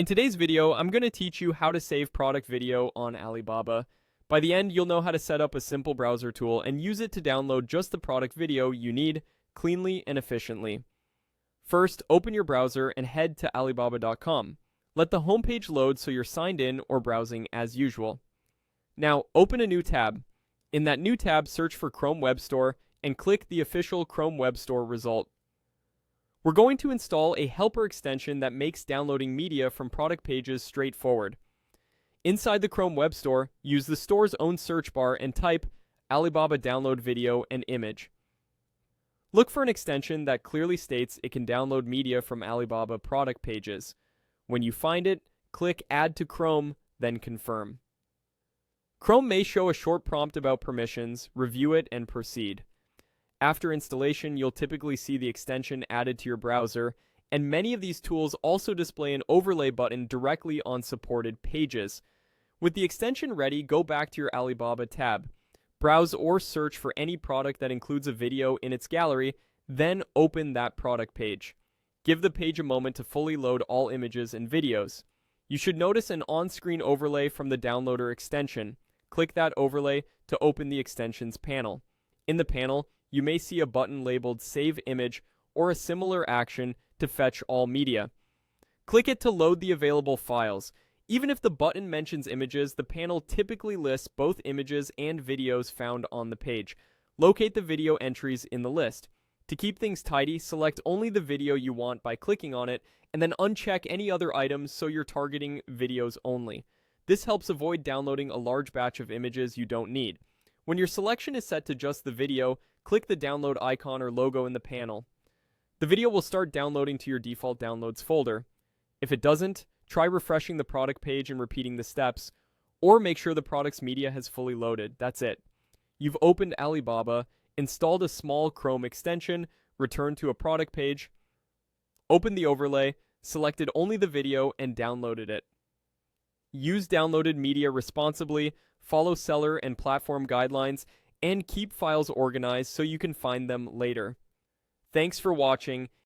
In today's video, I'm going to teach you how to save product video on Alibaba. By the end, you'll know how to set up a simple browser tool and use it to download just the product video you need cleanly and efficiently. First, open your browser and head to Alibaba.com. Let the homepage load so you're signed in or browsing as usual. Now, open a new tab. In that new tab, search for Chrome Web Store and click the official Chrome Web Store result. We're going to install a helper extension that makes downloading media from product pages straightforward. Inside the Chrome Web Store, use the store's own search bar and type Alibaba Download Video and Image. Look for an extension that clearly states it can download media from Alibaba product pages. When you find it, click Add to Chrome, then Confirm. Chrome may show a short prompt about permissions, review it, and proceed. After installation, you'll typically see the extension added to your browser, and many of these tools also display an overlay button directly on supported pages. With the extension ready, go back to your Alibaba tab. Browse or search for any product that includes a video in its gallery, then open that product page. Give the page a moment to fully load all images and videos. You should notice an on-screen overlay from the downloader extension. Click that overlay to open the extensions panel. In the panel, you may see a button labeled Save Image or a similar action to fetch all media. Click it to load the available files. Even if the button mentions images, the panel typically lists both images and videos found on the page. Locate the video entries in the list. To keep things tidy, select only the video you want by clicking on it, and then uncheck any other items so you're targeting videos only. This helps avoid downloading a large batch of images you don't need. When your selection is set to just the video, click the download icon or logo in the panel. The video will start downloading to your default downloads folder. If it doesn't, try refreshing the product page and repeating the steps, or make sure the product's media has fully loaded. That's it. You've opened Alibaba, installed a small Chrome extension, returned to a product page, opened the overlay, selected only the video, and downloaded it. Use downloaded media responsibly, follow seller and platform guidelines, and keep files organized so you can find them later. Thanks for watching,